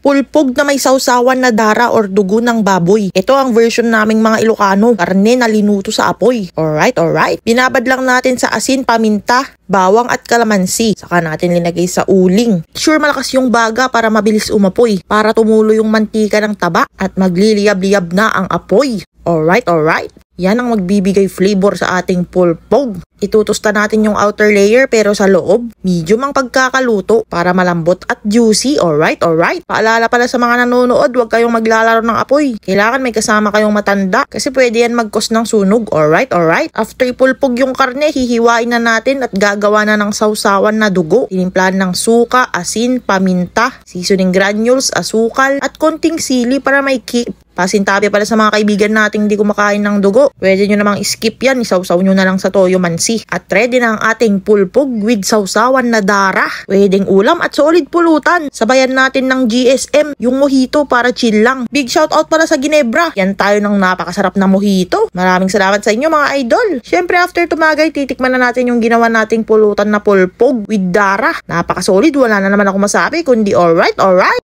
pulpog na may sausawan na dara or dugo ng baboy. Ito ang version naming mga Ilocano, karne na linuto sa apoy. Alright. Binabad lang natin sa asin, paminta, bawang at kalamansi. Saka natin linagay sa uling. Sure malakas yung baga para mabilis umapoy, para tumulo yung mantika ng taba at magliliyab-liyab na ang apoy. Alright. Yan ang magbibigay flavor sa ating pulpog. Itutusta natin yung outer layer pero sa loob, medium ang pagkakaluto para malambot at juicy. Alright. Paalala pala sa mga nanonood, huwag kayong maglalaro ng apoy. Kailangan may kasama kayong matanda kasi pwede yan mag-cause ng sunog. Alright. After ipulpog yung karne, hihiwain na natin at gagawa na ng sausawan na dugo. Tinimplahan ng suka, asin, paminta, seasoning granules, asukal at konting sili para may kick. Pasintabi pala sa mga kaibigan nating hindi kumakain ng dugo. Pwede nyo namang skip yan, isawsaw nyo na lang sa toyo mansi. At ready na ang ating pulpog with sausawan na dara. Pwedeng ulam at solid pulutan. Sabayan natin ng GSM, yung mojito para chill lang. Big shoutout pala sa Ginebra. Yan tayo ng napakasarap na mojito. Maraming salamat sa inyo mga idol. Syempre after tumagay, titikman na natin yung ginawa nating pulutan na pulpog with dara. Napakasolid, wala na naman ako masabi kundi alright.